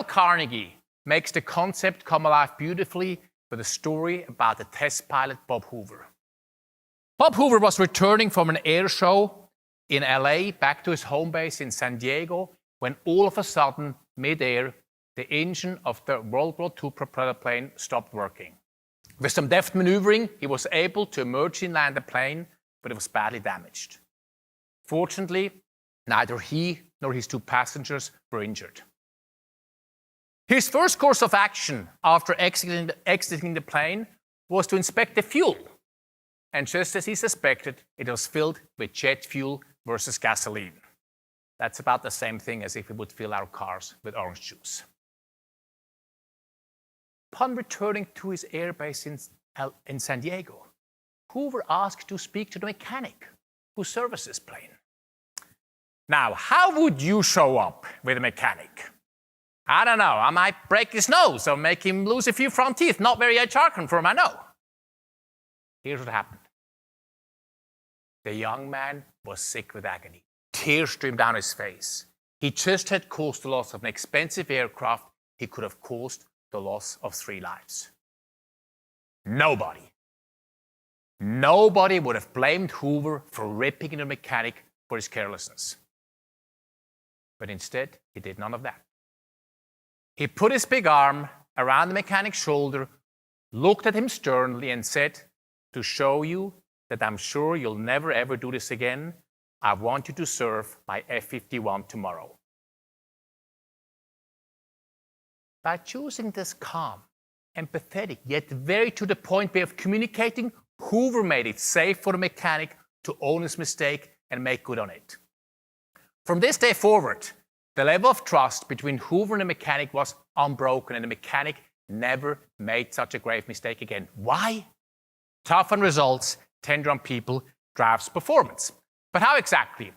Carnegie makes the concept come alive beautifully with a story about the test pilot Bob Hoover. Bob Hoover was returning from an air show in LA back to his home base in San Diego when all of a sudden, midair, the engine of the World War II propeller plane stopped working. With some deft maneuvering, he was able to emergency land the plane, but it was badly damaged. Fortunately, neither he nor his two passengers were injured. His first course of action after exiting the plane was to inspect the fuel. And just as he suspected, it was filled with jet fuel versus gasoline. That's about the same thing as if we would fill our cars with orange juice. Upon returning to his airbase in San Diego, Hoover asked to speak to the mechanic who serviced his plane. Now, how would you show up with a mechanic? I don't know, I might break his nose or make him lose a few front teeth. Not very HR confirm, I know. Here's what happened. The young man was sick with agony. Tears streamed down his face. He just had caused the loss of an expensive aircraft. He could have caused the loss of 3 lives. Nobody would have blamed Hoover for ripping in a mechanic for his carelessness. But instead, he did none of that. He put his big arm around the mechanic's shoulder, looked at him sternly, and said, "To show you that I'm sure you'll never ever do this again, I want you to serve my F-51 tomorrow." By choosing this calm, empathetic, yet very to the point way of communicating, Hoover made it safe for the mechanic to own his mistake and make good on it. From this day forward, the level of trust between Hoover and the mechanic was unbroken, and the mechanic never made such a grave mistake again. Why? Tough on results, tender on people drives performance. But how exactly?